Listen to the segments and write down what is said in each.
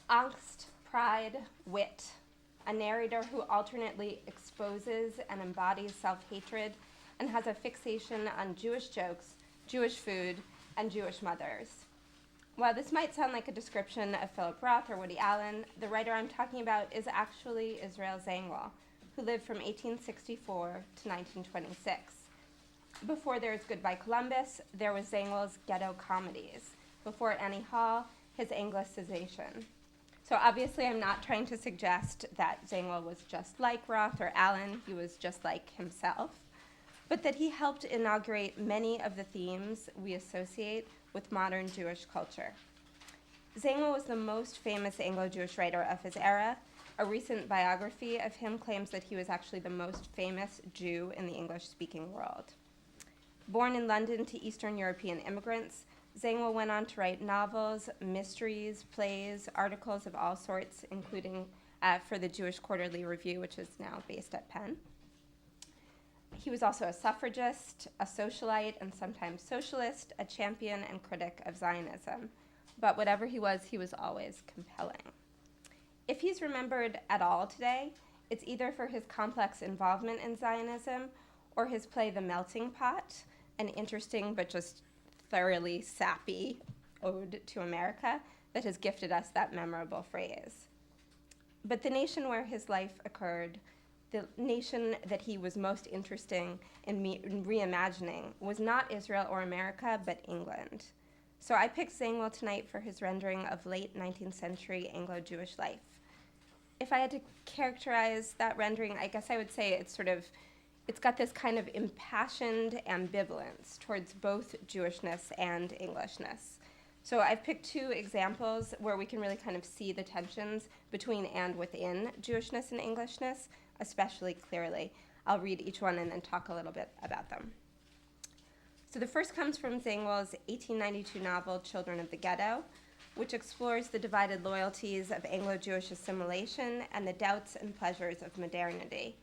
Angst, pride, wit, a narrator who alternately exposes and embodies self-hatred and has a fixation on Jewish jokes, Jewish food, and Jewish mothers. While this might sound like a description of Philip Roth or Woody Allen, the writer I'm talking about is actually Israel Zangwill, who lived from 1864 to 1926. Before there was Goodbye Columbus, there was Zangwill's Ghetto comedies. Before Annie Hall, his Anglicization. So obviously I'm not trying to suggest that Zangwill was just like Roth or Allen, he was just like himself, but that he helped inaugurate many of the themes we associate with modern Jewish culture. Zangwill was the most famous Anglo-Jewish writer of his era. A recent biography of him claims that he was actually the most famous Jew in the English-speaking world. Born in London to Eastern European immigrants, Zangwill went on to write novels, mysteries, plays, articles of all sorts, including for the Jewish Quarterly Review, which is now based at Penn. He was also a suffragist, a socialite, and sometimes socialist, a champion and critic of Zionism. But whatever he was always compelling. If he's remembered at all today, it's either for his complex involvement in Zionism or his play The Melting Pot, an interesting but just thoroughly sappy ode to America that has gifted us that memorable phrase. But the nation where his life occurred, the nation that he was most interested in reimagining, was not Israel or America, but England. So I picked Zangwill tonight for his rendering of late 19th century Anglo-Jewish life. If I had to characterize that rendering, I guess I would say it's got this kind of impassioned ambivalence towards both Jewishness and Englishness. So I've picked two examples where we can really kind of see the tensions between and within Jewishness and Englishness, especially clearly. I'll read each one and then talk a little bit about them. So the first comes from Zangwill's 1892 novel, Children of the Ghetto, which explores the divided loyalties of Anglo-Jewish assimilation and the doubts and pleasures of modernity.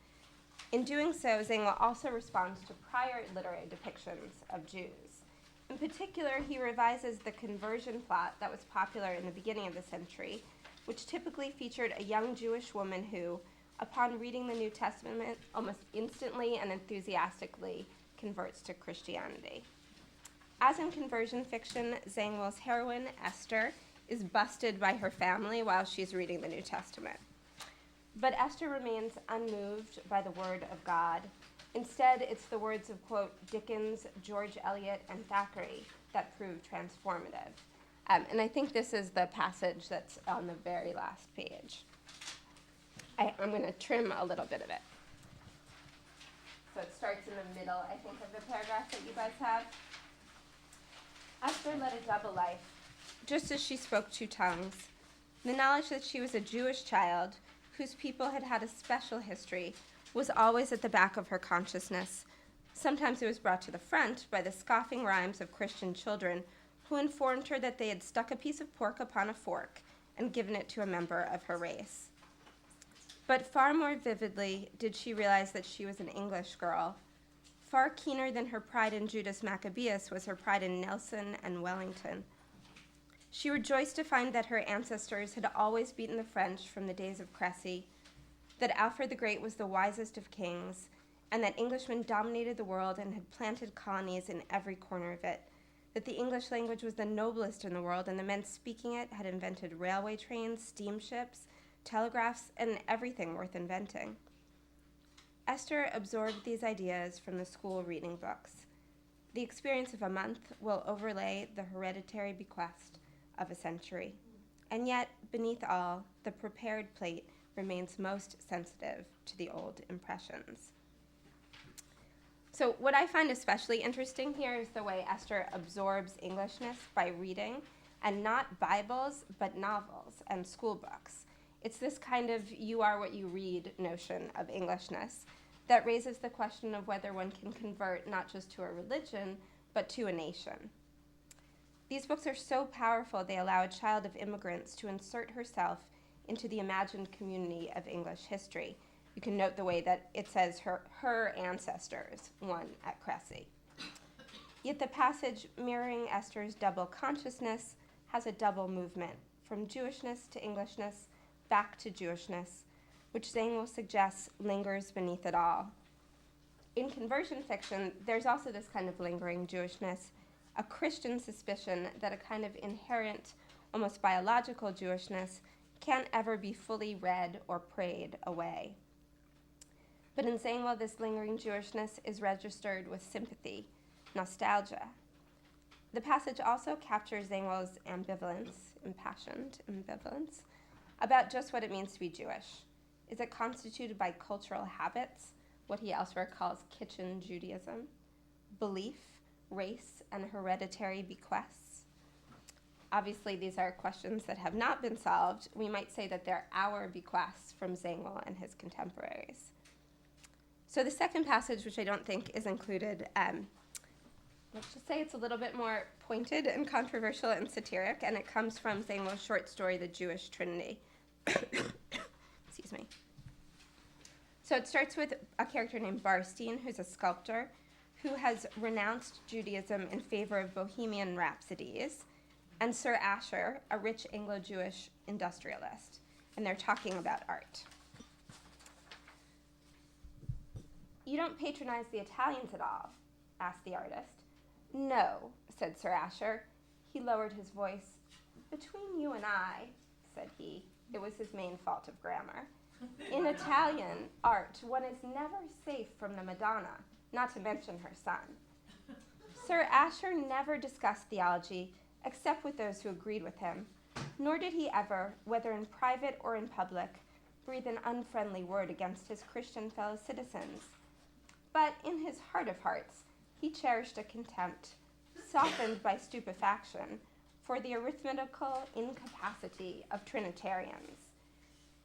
In doing so, Zangwill also responds to prior literary depictions of Jews. In particular, he revises the conversion plot that was popular in the beginning of the century, which typically featured a young Jewish woman who, upon reading the New Testament, almost instantly and enthusiastically converts to Christianity. As in conversion fiction, Zangwill's heroine, Esther, is busted by her family while she's reading the New Testament. But Esther remains unmoved by the word of God. Instead, it's the words of, quote, Dickens, George Eliot, and Thackeray that prove transformative. And I think this is the passage that's on the very last page. I'm going to trim a little bit of it. So it starts in the middle, I think, of the paragraph that you guys have. Esther led a double life, just as she spoke two tongues. The knowledge that she was a Jewish child whose people had had a special history was always at the back of her consciousness. Sometimes it was brought to the front by the scoffing rhymes of Christian children who informed her that they had stuck a piece of pork upon a fork and given it to a member of her race. But far more vividly did she realize that she was an English girl. Far keener than her pride in Judas Maccabeus was her pride in Nelson and Wellington. She rejoiced to find that her ancestors had always beaten the French from the days of Cressy, that Alfred the Great was the wisest of kings, and that Englishmen dominated the world and had planted colonies in every corner of it, that the English language was the noblest in the world, and the men speaking it had invented railway trains, steamships, telegraphs, and everything worth inventing. Esther absorbed these ideas from the school reading books. The experience of a month will overlay the hereditary bequest of a century. And yet, beneath all, the prepared plate remains most sensitive to the old impressions. So what I find especially interesting here is the way Esther absorbs Englishness by reading, and not Bibles, but novels and school books. It's this kind of you are what you read notion of Englishness that raises the question of whether one can convert not just to a religion, but to a nation. These books are so powerful they allow a child of immigrants to insert herself into the imagined community of English history. You can note the way that it says her ancestors won at Cressy. Yet the passage mirroring Esther's double consciousness has a double movement from Jewishness to Englishness, back to Jewishness, which Zangwill suggests lingers beneath it all. In conversion fiction, there's also this kind of lingering Jewishness, a Christian suspicion that a kind of inherent, almost biological Jewishness can't ever be fully read or prayed away. But in Zangwill, this lingering Jewishness is registered with sympathy, nostalgia. The passage also captures Zangwill's impassioned ambivalence, about just what it means to be Jewish. Is it constituted by cultural habits, what he elsewhere calls kitchen Judaism, belief, race, and hereditary bequests? Obviously, these are questions that have not been solved. We might say that they're our bequests from Zangwill and his contemporaries. So the second passage, which I don't think is included, let's just say it's a little bit more pointed and controversial and satiric, and it comes from Zangwill's short story, The Jewish Trinity. Excuse me. So it starts with a character named Barstein, who's a sculptor, who has renounced Judaism in favor of Bohemian rhapsodies, and Sir Asher, a rich Anglo-Jewish industrialist, and they're talking about art. "You don't patronize the Italians at all?" asked the artist. "No," said Sir Asher. He lowered his voice. "Between you and I," said he, it was his main fault of grammar, "in Italian art, one is never safe from the Madonna, not to mention her son." Sir Asher never discussed theology except with those who agreed with him, nor did he ever, whether in private or in public, breathe an unfriendly word against his Christian fellow citizens. But in his heart of hearts, he cherished a contempt, softened by stupefaction, for the arithmetical incapacity of Trinitarians.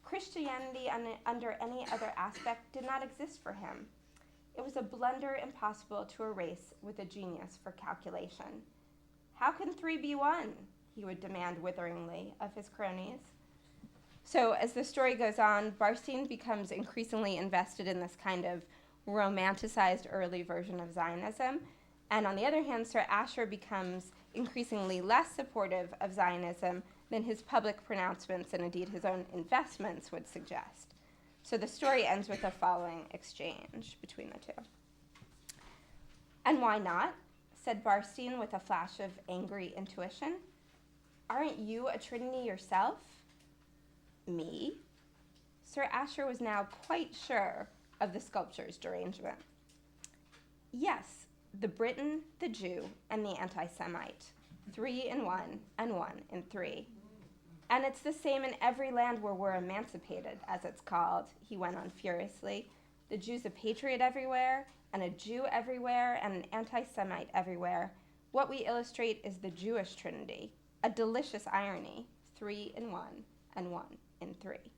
Christianity under any other aspect did not exist for him. It was a blunder impossible to erase with a genius for calculation. "How can 3 be 1? He would demand witheringly of his cronies. So as the story goes on, Barstein becomes increasingly invested in this kind of romanticized early version of Zionism, and on the other hand, Sir Asher becomes increasingly less supportive of Zionism than his public pronouncements and indeed his own investments would suggest. So the story ends with the following exchange between the two. "And why not?" said Barstein with a flash of angry intuition. "Aren't you a Trinity yourself?" "Me?" Sir Asher was now quite sure of the sculpture's derangement. "Yes, the Briton, the Jew, and the anti-Semite. 3 in 1, and 1 in 3. And it's the same in every land where we're emancipated, as it's called," he went on furiously. "The Jew's a patriot everywhere, and a Jew everywhere, and an anti-Semite everywhere. What we illustrate is the Jewish Trinity, a delicious irony, 3 in 1, and 1 in 3.